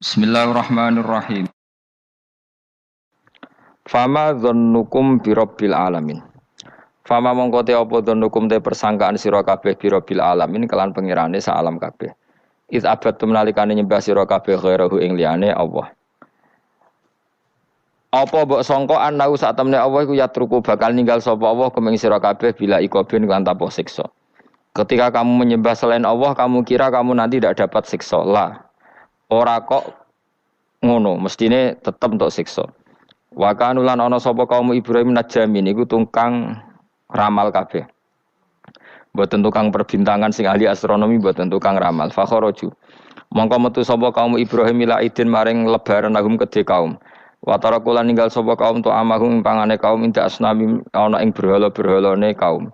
Bismillahirrahmanirrahim. Fama dzannukum birabbil alamin. Fama mongko te apa dzannukum te persangkaan sira kabeh birabbil alamin kelan pengirane sak alam kabeh. Iz abadtum nalikane nyembah sira kabeh ghairahu ing liyane Allah. Apa mbok sangka anau sak temne Allah iku yatruku bakal ninggal sapa Allah kumeng sira kabeh bila ikobin lan tanpa siksa. Ketika kamu menyembah selain Allah, kamu kira kamu nanti tidak dapat siksa. Lah, ora kok ngono, mestine tetep untuk siksa. Wa kanulan ana sapa kaum Ibrahim najamin iku tukang ramal kabeh. Mboten tukang perbintangan sing ahli astronomi, mboten tukang ramal. Fakharaju. Mongko metu sapa kaum Ibrahim ila idin maring lebaran lahum kedhe kaum. Wa tarakulan ninggal sapa kaum tu amahum pangane kaum inda asnami ana ing berhala-berhalane kaum.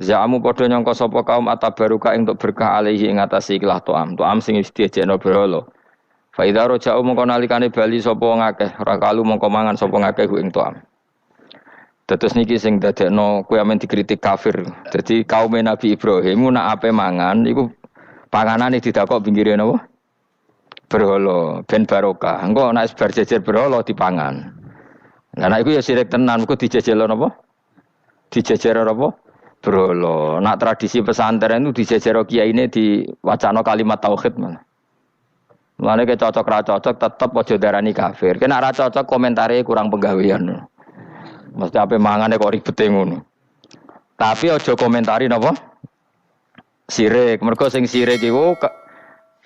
Za'amu padha nyangka sapa kaum atabaruka ing untuk berkah alaihi ing atase ikhlas to'am. To'am sing wis diejekno berhala. Fa idza raja'u mongko nalikane bali sapa ngakeh rakalu mongko mangan sapa ngakeh ing to'am. Terus niki sing dadekno kowe amen dikritik kafir. Dadi kaum Nabi Ibrahim nak ape mangan iku panganane didakok pinggire napa? Berhala ben barokah. Engko nek bar jejer berhala dipangan. Lah nek iku ya sirik tenan, engko dijejelo napa? Dijejero apa? Berhala. Nak tradisi pesantren itu dijejero kiyaine diwacana kalimat tauhid malah. Mulane ke cocok ra cocok tetep aja darani kafir. Kena ra cocok komentare kurang penggawean. Mesti ape mangane kok ribete ngono. Tapi aja komentari napa? Sirik. Mergo sing sirik iku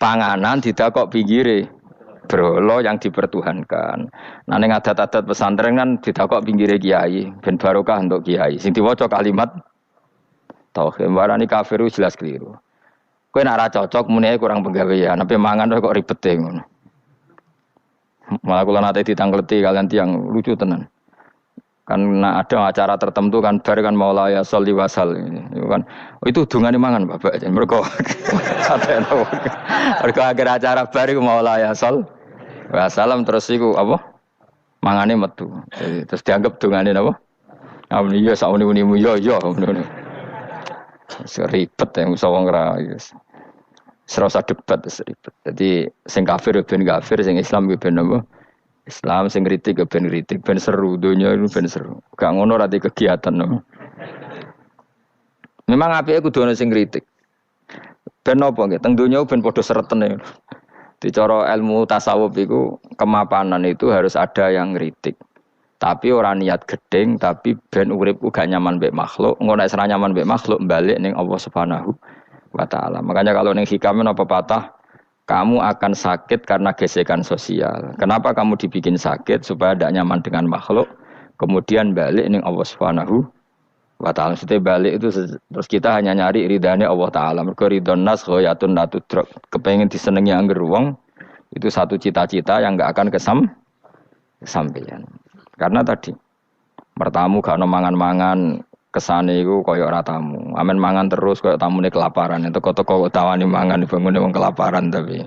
panganan didakok pinggire berhala yang dipertuhankan. Nah ning adat-adat pesantren kan didakok pinggire kiai, ben barokah untuk kiai. Sing diwaca kalimat tauhid. Warani kafir jelas keliru. Kowe nek ora cocok muni kurang penggawean, tapi mangan kok ribete ngono. Malah kula nate ditangkleti kalian tiang lucu tenan. Kan ada acara tertentu kan bar kan maulaya sholli wasal itu kan itu dungane mangan Bapak mergo katene mergo akhir acara bar iku maulaya shol wasalam terus iku apa mangane metu terus dianggap dungane napa amun iya sak uni-unimu yo ngono ribet ya musa wong ra serasa debat ribet dadi sing kafir ben kafir sing Islam ben apa Islam sing kritik ben kritik ben seru donya itu ben seru. Gak ngono ra di kegiatan no. Memang apike kudu ana sing kritik. Ben apa nggih teng donya ben padha seretene. Di cara ilmu tasawuf iku kemapanan itu harus ada yang kritik. Tapi ora niat gedeng tapi ben uripku gak nyaman mbek makhluk, ngono nek ora nyaman mbek makhluk balik ning Allah Subhanahu wa taala. Makanya kalau ning hikam apa patah kamu akan sakit karena gesekan sosial. Kenapa kamu dibikin sakit? Supaya tidak nyaman dengan makhluk. Kemudian balik ning Allah Subhanahu wa ta'ala. Setelah balik itu terus kita hanya nyari ridhanya Allah Ta'ala. Mereka ridhon nas ghayatun la tudrak. Kepengen disenengi angger wong itu satu cita-cita yang enggak akan kesampaian. Karena tadi mertamu gak ono mangan-mangan kesane iku kaya ora tamu. Amen mangan terus kaya tamune kelaparan. Teko-teko tawani mangan bangune wong kelaparan tapi.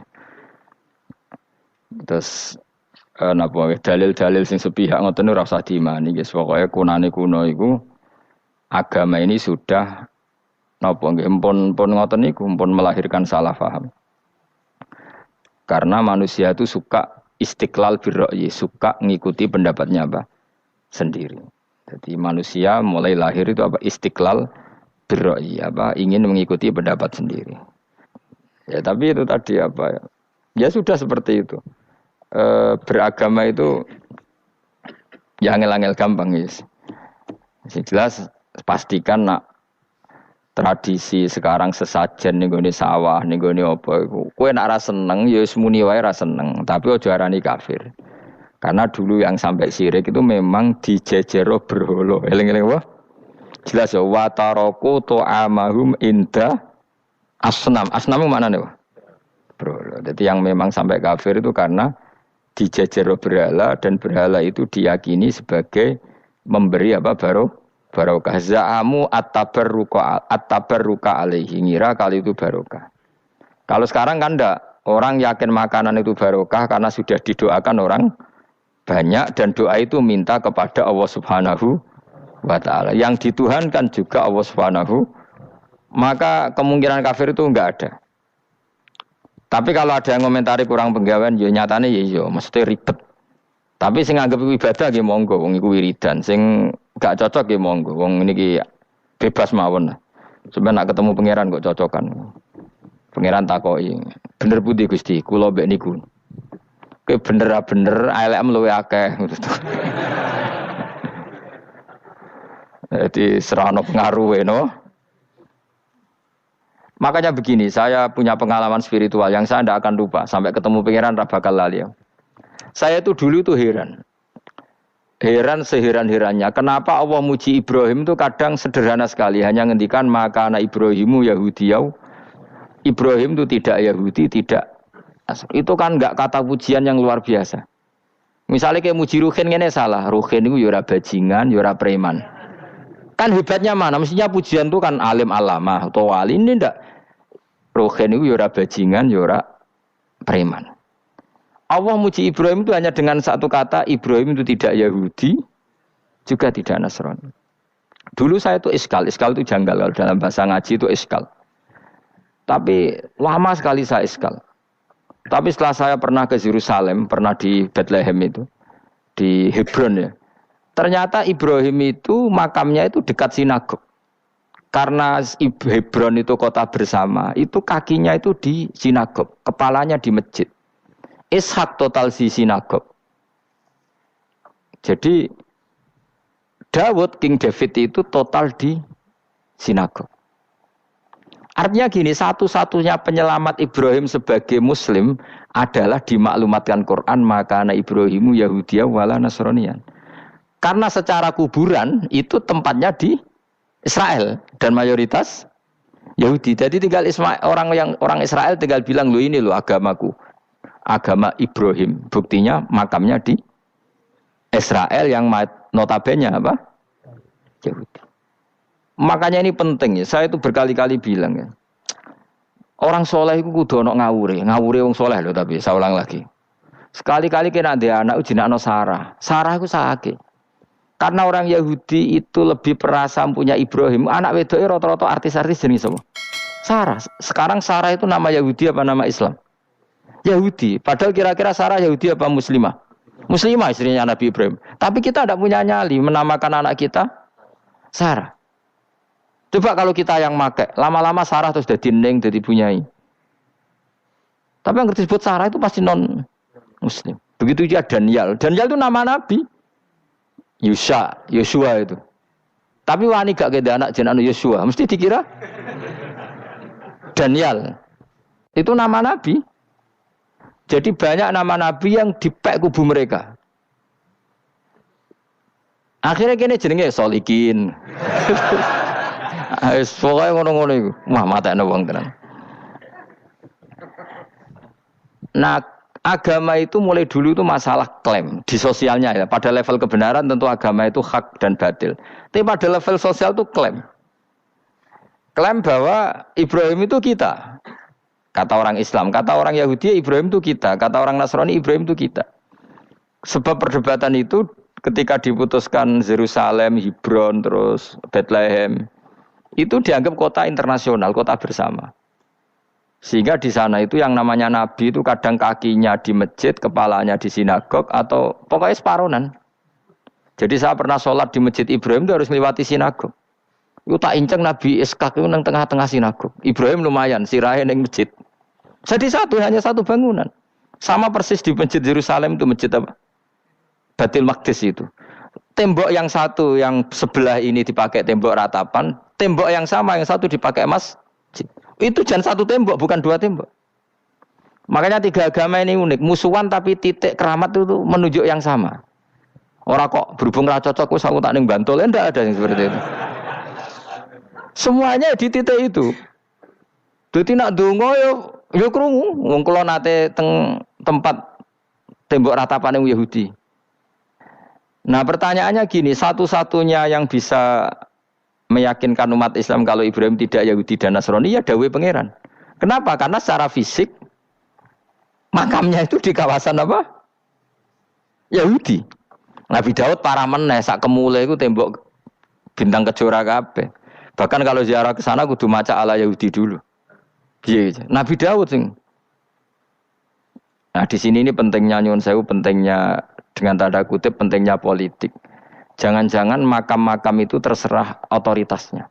Terus napa dalil-dalil sing sepihak ngoten ora usah diimani guys. Pokoke kunane kuno iku agama ini sudah napa nggih pun ngoten niku pun melahirkan salah paham. Karena manusia itu suka istiqlal birra'yi, suka ngikuti pendapatnya apa? Sendiri. Jadi manusia mulai lahir itu apa istiqlal birra'yi apa ingin mengikuti pendapat sendiri. Ya tapi itu tadi apa ya? Ya sudah seperti itu. Beragama itu ya angel-angel gampang guys. Jelas pastikan nak tradisi sekarang sesajen ning gone sawah ning gone apa iku. Kowe nak ra seneng ya wis muni wae ra seneng, tapi aja arani kafir. Karena dulu yang sampai syirik itu memang dijejero berhala. Eling-eling apa? Jelas ya wa taraku tu'amahum inda asnam. Asnam mana nih? Berhala. Jadi yang memang sampai kafir itu karena dijejero berhala dan berhala itu diyakini sebagai memberi apa barokah. Za'amu at-tabarruka alaihi ngira kali itu barokah. Kalau sekarang kan enggak. Orang yakin makanan itu barokah karena sudah didoakan orang banyak dan doa itu minta kepada Allah Subhanahu wa ta'ala. Yang dituhankan juga Allah Subhanahu. Maka kemungkinan kafir itu enggak ada. Tapi kalau ada yang komentari kurang penggawean, ya nyatane ya iya, mesti ribet. Tapi sing anggap iku ibadah nggih monggo, wong iku wiridan. Sing gak cocok nggih monggo, wong niki bebas mawon. Sampeyan nak ketemu pangeran kok cocokan. Pangeran takoki, bener putih Gusti, kula mbek niku. Kowe bener elek luwe akeh. Jadi serano pengaruh no. Makanya begini, saya punya pengalaman spiritual yang saya tidak akan lupa. Sampai ketemu pangeran bakal lali. Saya itu dulu itu heran. Heran seheran-herannya. Kenapa Allah muji Ibrahim itu kadang sederhana sekali. Hanya ngendikan maka anak Ibrahimu Yahudiyau. Ibrahim itu tidak Yahudi, tidak. Itu kan enggak kata pujian yang luar biasa. Misalnya kayak muji Ruhin ini salah. Ruhin itu yura bajingan, yura preman. Kan hebatnya mana? Mestinya pujian itu kan alim alamah atau wali. Ini enggak. Ruhin itu yura bajingan, yura preman. Allah muji Ibrahim itu hanya dengan satu kata, Ibrahim itu tidak Yahudi, juga tidak Nasrani. Dulu saya itu iskal itu janggal, kalau dalam bahasa ngaji itu iskal. Tapi lama sekali saya iskal. Tapi setelah saya pernah ke Yerusalem, pernah di Bethlehem itu, di Hebron ya. Ternyata Ibrahim itu makamnya itu dekat sinagog. Karena Hebron itu kota bersama, itu kakinya itu di sinagog, kepalanya di masjid. Ishak total di sinagog. Jadi King David itu total di sinagog. Artinya gini, satu-satunya penyelamat Ibrahim sebagai Muslim adalah dimaklumatkan Quran maka anak Ibrahimu Yahudiyah wala Nasraniyan. Karena secara kuburan itu tempatnya di Israel dan mayoritas Yahudi. Jadi tinggal orang Israel tinggal bilang lo ini lo agamaku, agama Ibrahim. Buktinya makamnya di Israel yang notabene apa? Yahudi. Makanya ini penting ya. Saya itu berkali-kali bilang ya. Orang soleh itu kudu ono ngawure wong soleh loh tapi saya ulang lagi. Sekali-kali kena dia anak ujinakno Sarah. Sarah itu sakit. Karena orang Yahudi itu lebih perasa punya Ibrahim. Anak wedoke rata-rata artis-artis jenis semua. Sarah. Sekarang Sarah itu nama Yahudi apa nama Islam? Yahudi. Padahal kira-kira Sarah Yahudi apa Muslimah? Muslimah istrinya Nabi Ibrahim. Tapi kita tidak punya nyali menamakan anak kita Sarah. Coba kalau kita yang make, lama-lama Sarah terus jadi neng, jadi punyai. Tapi yang disebut Sarah itu pasti non Muslim. Begitu juga Daniel. Daniel itu nama Nabi. Yosua itu. Tapi wani gak keda anak jeneng Yosua, mesti dikira Daniel. Itu nama Nabi. Jadi banyak nama Nabi yang dipek kubu mereka. Akhirnya kene jenenge Solikin. Pokoknya ngono-ngono iku. Wah, matekno wong tenan. Nah, agama itu mulai dulu itu masalah klaim di sosialnya ya. Pada level kebenaran tentu agama itu hak dan batil. Tapi pada level sosial itu klaim. Klaim bahwa Ibrahim itu kita. Kata orang Islam, kata orang Yahudi Ibrahim itu kita, kata orang Nasrani Ibrahim itu kita. Sebab perdebatan itu ketika diputuskan Yerusalem, Hebron, terus Bethlehem, itu dianggap kota internasional, kota bersama. Sehingga di sana itu yang namanya Nabi itu kadang kakinya di masjid, kepalanya di sinagog, atau pokoknya separonan. Jadi saya pernah sholat di masjid Ibrahim itu harus melewati sinagog. Itu tak inceng Nabi Ishak itu nang tengah-tengah sinagog. Ibrahim lumayan, sirahe nang masjid. Jadi hanya satu bangunan. Sama persis di masjid Yerusalem itu masjid apa? Baitul Maqdis itu. Tembok yang satu yang sebelah ini dipakai tembok ratapan, tembok yang sama yang satu dipakai masjid. Itu jangan satu tembok, bukan dua tembok. Makanya tiga agama ini unik, musuhan tapi titik keramat itu menunjuk yang sama. Orang kok berhubung ra cocok wis aku tak ning Bantul, enggak ada yang seperti itu. Semuanya di titik itu. Dadi nak ndonga yo krungu wong kula nate teng tempat tembok ratapan Yahudi. Nah, pertanyaannya gini, satu-satunya yang bisa meyakinkan umat Islam kalau Ibrahim tidak Yahudi dan Nasrani ya dawuh pangeran. Kenapa? Karena secara fisik makamnya itu di kawasan apa? Yahudi. Nabi Daud para meneh sak kemule iku tembok bintang kejora kabeh. Bahkan kalau ziarah ke sana kudu maca ala Yahudi dulu. Piye? Nabi Daud sing Nah, di sini ini pentingnya nyuwun sewu, pentingnya dengan tanda kutip pentingnya politik. Jangan-jangan makam-makam itu terserah otoritasnya.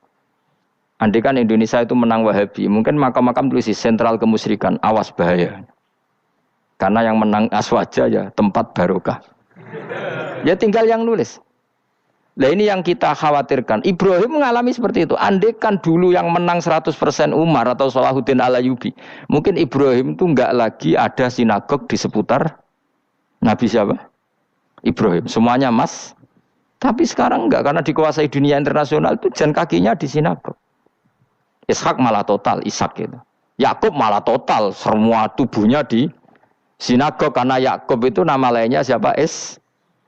Andai kan Indonesia itu menang Wahabi, mungkin makam-makam tulis sentral kemusyrikan, awas bahaya. Karena yang menang Aswaja ya tempat barokah. Ya tinggal yang nulis. Nah ini yang kita khawatirkan. Ibrahim mengalami seperti itu. Andai kan dulu yang menang 100% Umar atau Salahuddin Al-Ayyubi, mungkin Ibrahim itu enggak lagi ada sinagog di seputar Nabi siapa? Ibrahim. Semuanya mas. Tapi sekarang enggak, karena dikuasai dunia internasional itu jalan kakinya di sinagog. Ishak malah total, Ishak itu. Yakub malah total, semua tubuhnya di sinagog, karena Yakub itu nama lainnya siapa?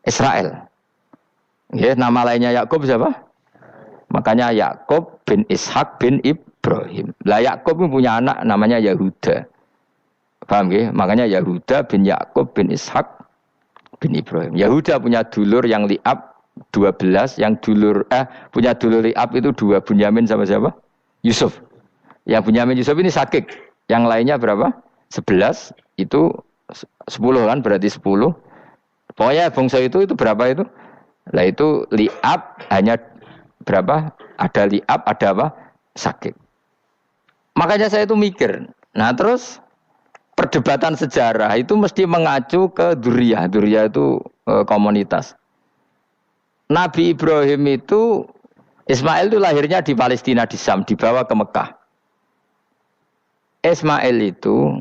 Israel. Ya, nama lainnya Yakub siapa? Makanya Yakub bin Ishak bin Ibrahim. Lah Yakub punya anak namanya Yahuda. Paham ya? Makanya Yahuda bin Yakub bin Ishak bin Ibrahim. Yahuda punya dulur yang li'ab 12, yang punya dulur li'ab itu 2, Bunyamin sama siapa? Yusuf. Yang Bunyamin Yusuf ini sakit. Yang lainnya berapa? 11, itu 10 kan, berarti 10. Pokoknya bangsa itu berapa itu? Lah itu li'ab hanya berapa? Ada li'ab, ada apa? Sakit. Makanya saya itu mikir. Nah terus perdebatan sejarah itu mesti mengacu ke Duriyah. Duriyah itu komunitas. Nabi Ibrahim itu, Ismail itu lahirnya di Palestina, di Syam, dibawa ke Mekah. Ismail itu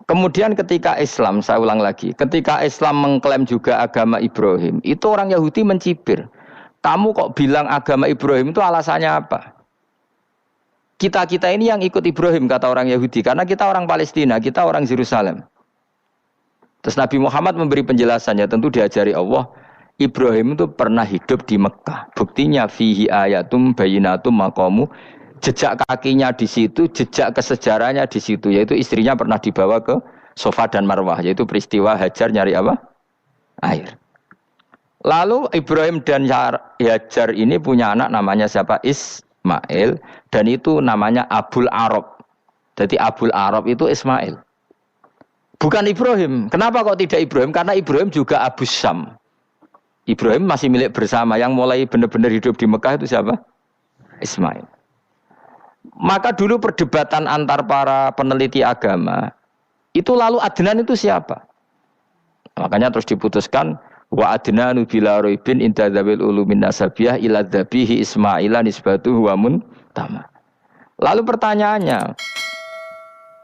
kemudian ketika Islam, saya ulang lagi, ketika Islam mengklaim juga agama Ibrahim, itu orang Yahudi mencibir. Kamu kok bilang agama Ibrahim itu alasannya apa? Kita ini yang ikut Ibrahim, kata orang Yahudi, karena kita orang Palestina, kita orang Yerusalem. Terus Nabi Muhammad memberi penjelasannya, tentu diajari Allah, Ibrahim itu pernah hidup di Mekah. Buktinya fihi ayatum bayinatum maqamu, jejak kakinya di situ, jejak kesejarahnya di situ, yaitu istrinya pernah dibawa ke Safa dan Marwah, yaitu peristiwa Hajar nyari apa? Air. Lalu Ibrahim dan Hajar ini punya anak namanya siapa? Ismail, dan itu namanya Abul Arab. Jadi Abul Arab itu Ismail. Bukan Ibrahim. Kenapa kok tidak Ibrahim? Karena Ibrahim juga Abu Syam. Ibrahim masih milik bersama. Yang mulai benar-benar hidup di Mekah itu siapa? Ismail. Maka dulu perdebatan antar para peneliti agama, itu lalu Adnan itu siapa? Makanya terus diputuskan, wa adnanu bila roibin inda dzawil ulumin nasabiyah ila dzabihi Ismaila nisbatuhu wa muntama. Lalu pertanyaannya,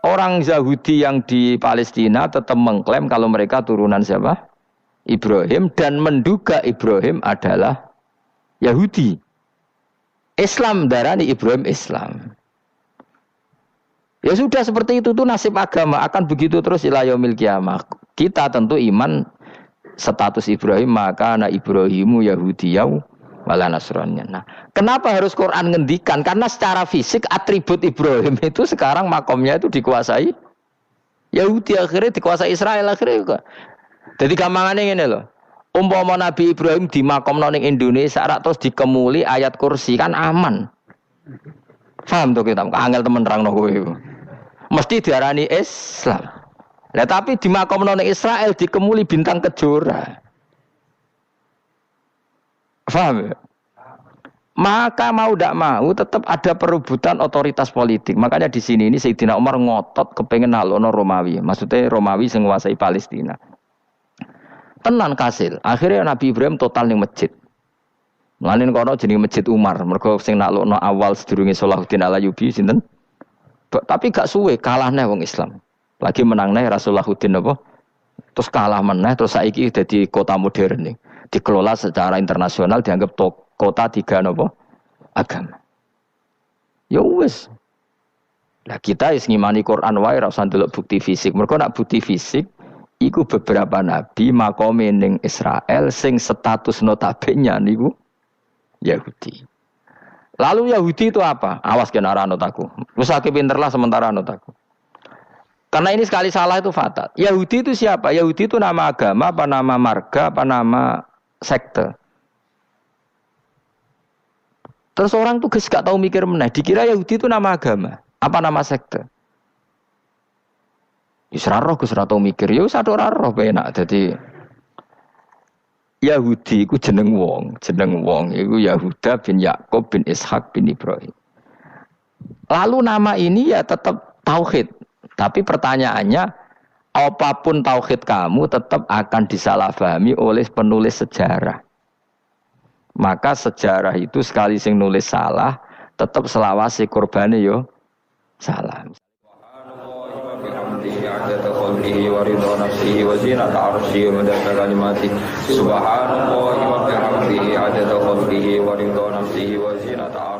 orang Yahudi yang di Palestina tetap mengklaim kalau mereka turunan siapa? Ibrahim, dan menduga Ibrahim adalah Yahudi. Islam darani Ibrahim Islam. Ya sudah seperti itu tuh nasib agama, akan begitu terus ila yaumil qiyamah. Kita tentu iman status Ibrahim, maka anak Ibrahimu Yahudiyau wala Nasraniyah. Nah, kenapa harus Quran ngendikan? Karena secara fisik atribut Ibrahim itu sekarang makomnya itu dikuasai Yahudi, akhirnya dikuasai Israel akhirnya juga. Jadi gampangannya ngene loh. Umpama Nabi Ibrahim di makom ning Indonesia terus dikemuli ayat kursi kan aman. Paham tuh kita? Angel temen nerangno kowe. Mesti diarani Islam. Lah tapi di makom ning Israel dikemuli bintang kejora. Paham ya? Maka mau tidak mau tetap ada perebutan otoritas politik. Makanya di sini ini Sayyidina Umar ngotot kepengen nalono Romawi. Maksudnya Romawi sing nguasai Palestina. Tenan kasil. Akhirnya Nabi Ibrahim total ning masjid. Mlanin kono jenenge Masjid Umar. Mergo sing naklukno awal sedurunge Salahuddin Al-Ayyubi sinten? Tapi gak suwe kalah neh wong Islam. Lagi menang neh Rasulullahuddin apa? Terus kalah meneh terus saiki dadi kota modern nih. Dikelola secara internasional dianggap kota tiga napa? Agama. Ya wis. Lah kita wis ngimani Quran wae ora usah ndelok bukti fisik. Mergo nak bukti fisik iku beberapa nabi makome ning Israel sing status notabene niku Yahudi. Lalu Yahudi itu apa? Awas kena anut aku. Wis akeh pinterlah sementara anut aku. Karena ini sekali salah itu fatal. Yahudi itu siapa? Yahudi itu nama agama, apa nama marga, apa nama sekte. Terus orang tuh gak tahu mikir meneh. Dikira Yahudi itu nama agama, apa nama sekte. Wis ra roh Gus ra tau mikir, ya wis ora roh penak. Dadi Yahudi iku jeneng wong iku Yahuda bin Yakub bin Ishak bin Ibrahim. Lalu nama ini ya tetap tauhid. Tapi pertanyaannya, apapun tauhid kamu tetap akan disalahpahami oleh penulis sejarah. Maka sejarah itu sekali sing nulis salah, tetap selawase korbane yo salah. Subhanallah wa bihamdihi adada khalqihi wa ridha nafsihi wa zinata